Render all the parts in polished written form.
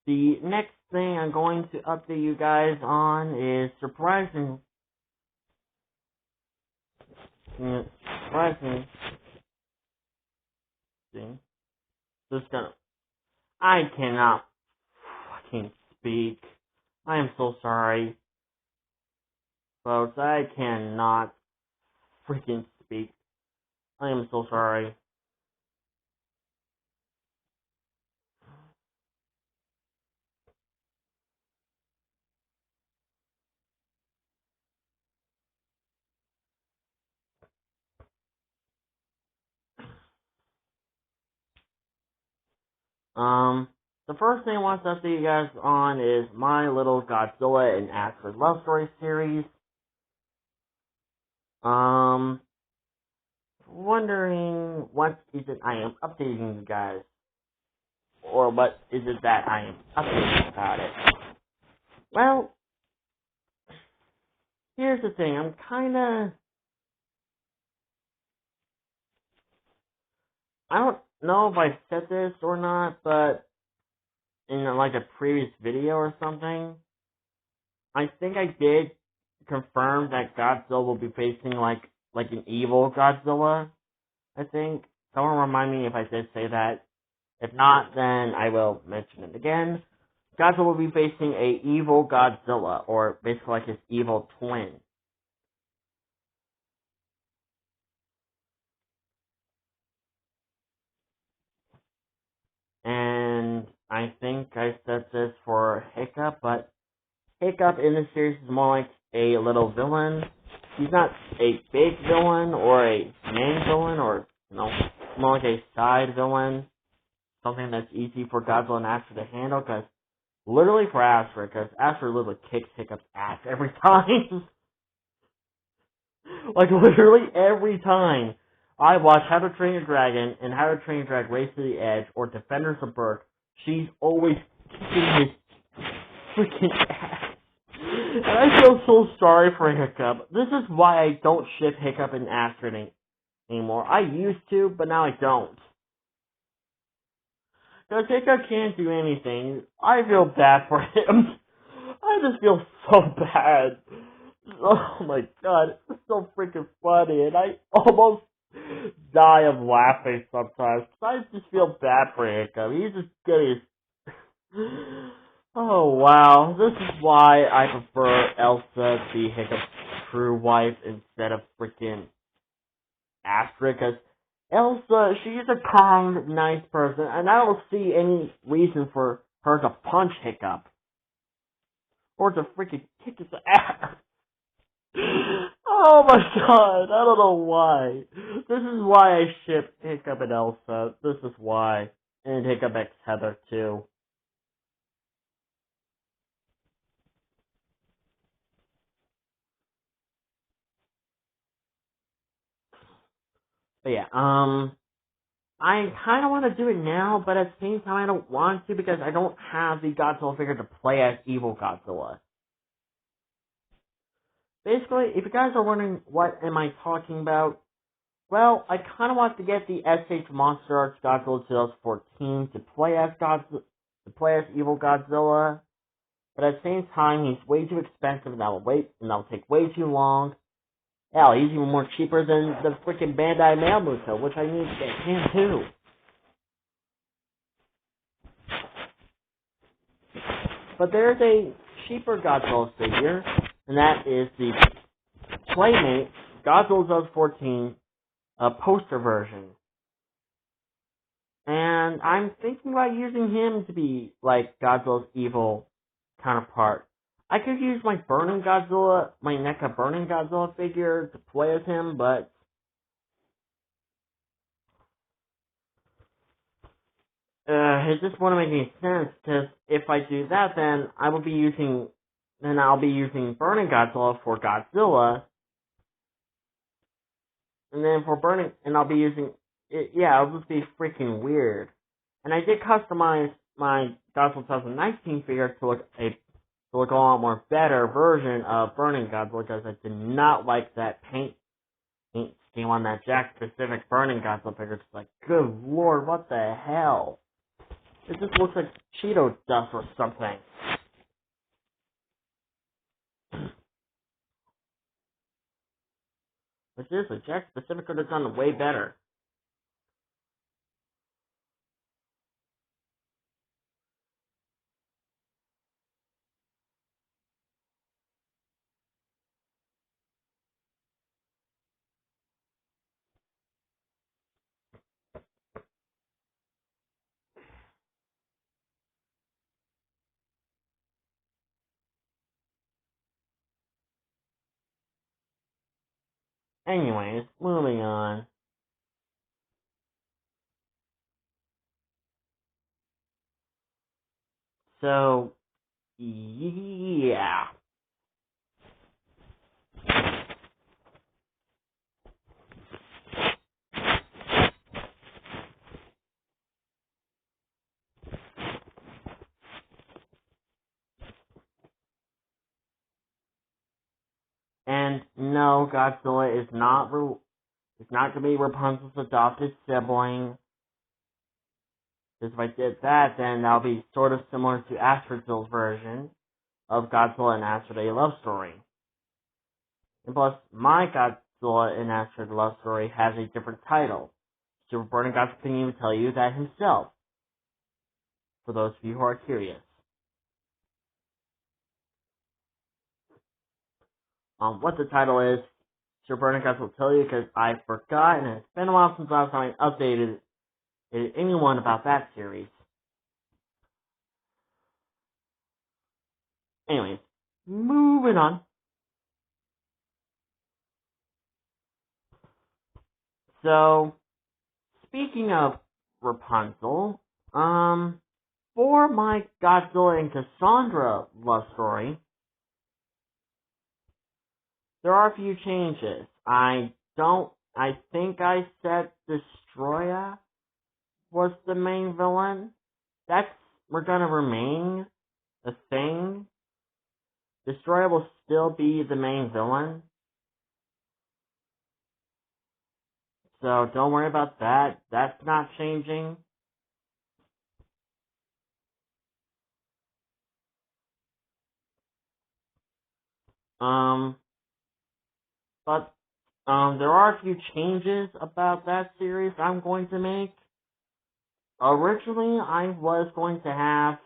the next thing I'm going to update you guys on is surprising. Just gonna. I cannot fucking speak. I am so sorry, folks. I cannot freaking speak. I am so sorry. The first thing I want to update you guys on is My Little Godzilla and Astrid Love Story series. Wondering what is it I am updating you guys, or what is it that I am updating about it? Well, here's the thing. I don't know if I said this or not, but in like a previous video or something, I think I did confirm that Godzilla will be facing like an evil Godzilla. I think someone remind me if I did say that. If not, then I will mention it again. Godzilla will be facing a evil Godzilla, or basically like his evil twin. And I think I said this for Hiccup, but Hiccup in this series is more like a little villain. He's not a big villain or a main villain, or more like a side villain. Something that's easy for Godzilla and Astrid to handle, because literally for Astrid, because Astrid literally kicks Hiccup's ass every time. Like, literally every time I watch How to Train Your Dragon and How to Train Your Dragon Race to the Edge or Defenders of Berk, she's always kicking his freaking ass. And I feel so sorry for Hiccup. This is why I don't ship Hiccup and Astrid anymore. I used to, but now I don't. Because Hiccup can't do anything. I feel bad for him. I just feel so bad. Oh my god, it's so freaking funny, and I almost die of laughing sometimes. I just feel bad for Hiccup. He's just getting his... Oh wow, this is why I prefer Elsa to be Hiccup's true wife instead of freaking Astrid, because Elsa, she's a kind, nice person, and I don't see any reason for her to punch Hiccup. Or to freaking kick his ass. Oh my god, I don't know why. This is why I ship Hiccup and Elsa. This is why. And Hiccup X Heather too. But yeah, I kinda wanna do it now, but at the same time I don't want to because I don't have the Godzilla figure to play as evil Godzilla. Basically, if you guys are wondering what am I talking about, well, I kinda want to get the SH Monster Arts Godzilla 2014 to play as evil Godzilla. But at the same time, he's way too expensive, and that'll take way too long. Hell, he's even more cheaper than the freaking Bandai Mailmuto, which I need to get him too. But there's a cheaper Godzilla figure, and that is the Playmate Godzilla 2014 poster version. And I'm thinking about using him to be like Godzilla's evil counterpart. I could use my NECA Burning Godzilla figure to play as him, but it just wouldn't make any sense, because if I do that, then I'll be using Burning Godzilla for Godzilla, and then I'll be using it'll just be freaking weird. And I did customize my Godzilla 2019 figure to look a lot more better version of Burning Godzilla, because I did not like that paint scheme on that Jack Pacific Burning Godzilla figure. It's like, good lord, what the hell? It just looks like Cheeto dust or something. But seriously, Jakks Pacific could have done way better. Anyways, moving on. So, yeah. And no, Godzilla is not going to be Rapunzel's adopted sibling. Because if I did that, then that would be sort of similar to Astrodil's version of Godzilla and Astrid A Love Story. And plus, my Godzilla and Astrid Love Story has a different title. Super Burning God's opinion would tell you that himself, for those of you who are curious. What the title is, Super Burning Gods will tell you because I forgot, and it's been a while since last time I updated anyone about that series. Anyways, moving on. So, speaking of Rapunzel, for my Godzilla and Cassandra love story, there are a few changes. I think I said Destroya was the main villain. We're gonna remain a thing. Destroya will still be the main villain. So don't worry about that. That's not changing. But there are a few changes about that series I'm going to make. Originally, I was going to have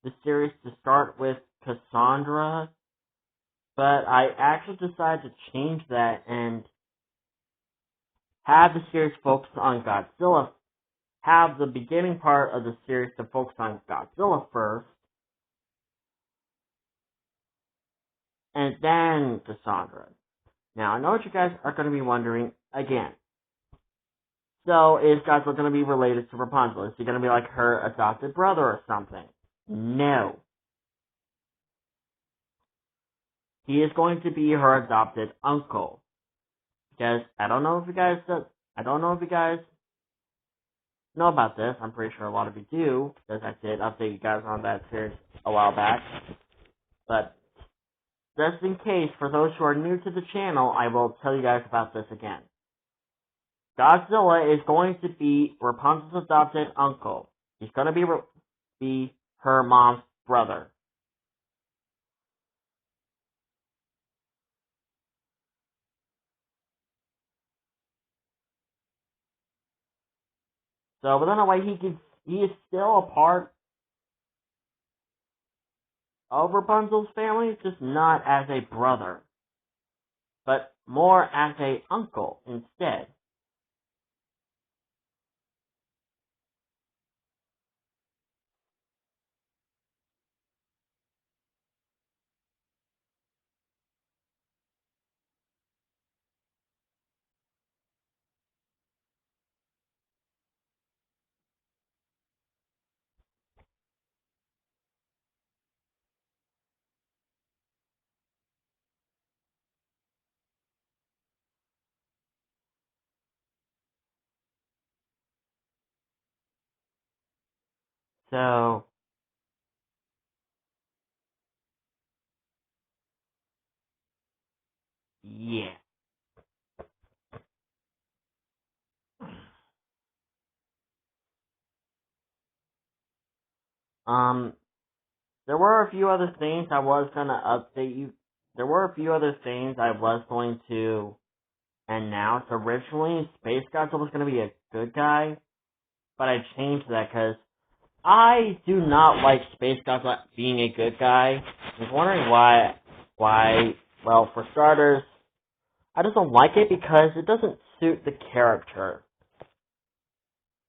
the series to start with Cassandra, but I actually decided to change that and have the series focus on Godzilla. Have the beginning part of the series to focus on Godzilla first, and then Cassandra. Now, I know what you guys are going to be wondering again. So, is Godzilla going to be related to Rapunzel? Is he going to be like her adopted brother or something? No. He is going to be her adopted uncle. Because I don't know if you guys know about this. I'm pretty sure a lot of you do, because I did update you guys on that series a while back. But just in case, for those who are new to the channel, I will tell you guys about this again. Godzilla is going to be Rapunzel's adopted uncle. He's going to be her mom's brother. So, but in a way, he is still a part of Rapunzel's family, just not as a brother, but more as a uncle instead. So, yeah. There were a few other things I was gonna update you. There were a few other things I was going to announce. Originally, Space Godzilla was gonna be a good guy, but I changed that because I do not like Space Godzilla being a good guy. I was wondering why. Well, for starters, I just don't like it because it doesn't suit the character.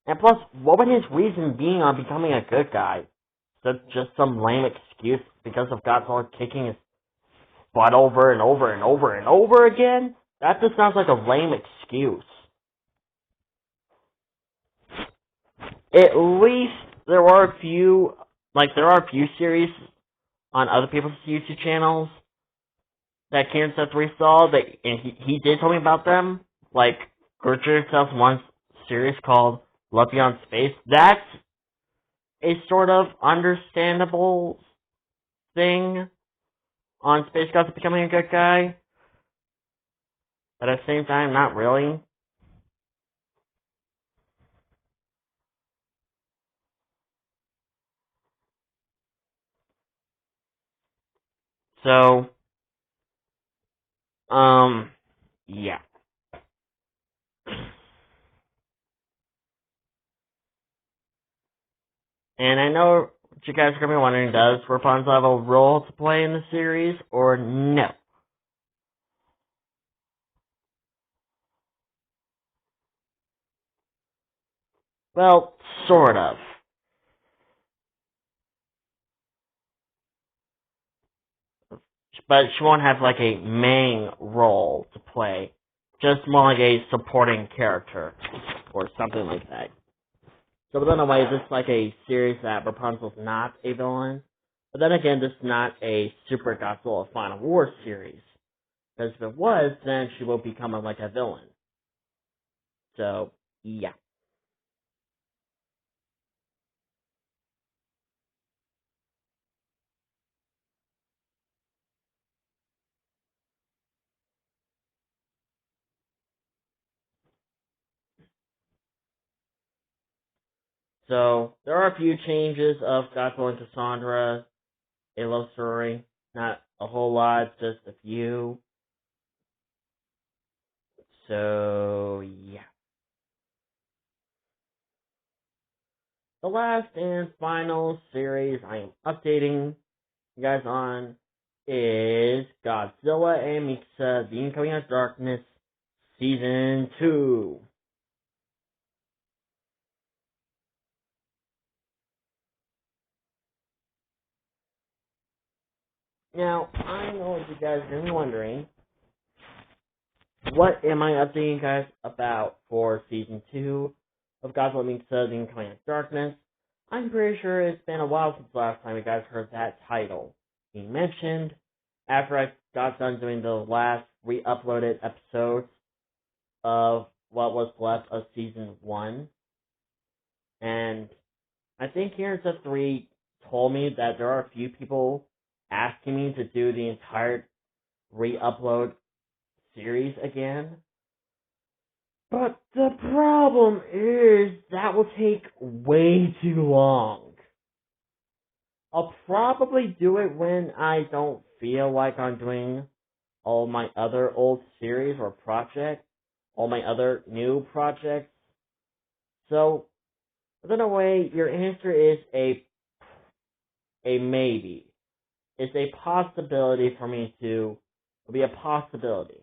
And plus, what would his reason be on becoming a good guy? Is that just some lame excuse because of Godzilla kicking his butt over and over and over and over again? That just sounds like a lame excuse. At least there are a few series on other people's YouTube channels that Kieran Seth saw, and he did tell me about them. Like, Gertrude Self's one series called Love Beyond Space. That's a sort of understandable thing on Space Godzilla becoming a good guy, but at the same time, not really. So, yeah. And I know what you guys are going to be wondering, does Rapunzel have a role to play in the series, or no? Well, sort of. But she won't have, like, a main role to play. Just more like a supporting character, or something like that. So, in a way, this is like a series that Rapunzel's not a villain. But then again, this is not a Super Godzilla Final War series. Because if it was, then she will become like a villain. So, yeah. So, there are a few changes of Godzilla and Cassandra, a love story. Not a whole lot, just a few. So, yeah. The last and final series I am updating you guys on is Godzilla and Mikasa, The Incoming of Darkness, Season 2. Now, I know what you guys are going to be wondering. What am I updating you guys about for Season 2 of Godzilla Mikasa, The Incoming of Darkness? I'm pretty sure it's been a while since the last time you guys heard that title being mentioned. After I got done doing the last re-uploaded episodes of what was left of Season 1. And I think Here's the 3 told me that there are a few people asking me to do the entire re-upload series again. But the problem is that will take way too long. I'll probably do it when I don't feel like I'm doing all my other old series or projects, all my other new projects. So, in a way, your answer is a maybe. It's a possibility for me to, it'll be a possibility.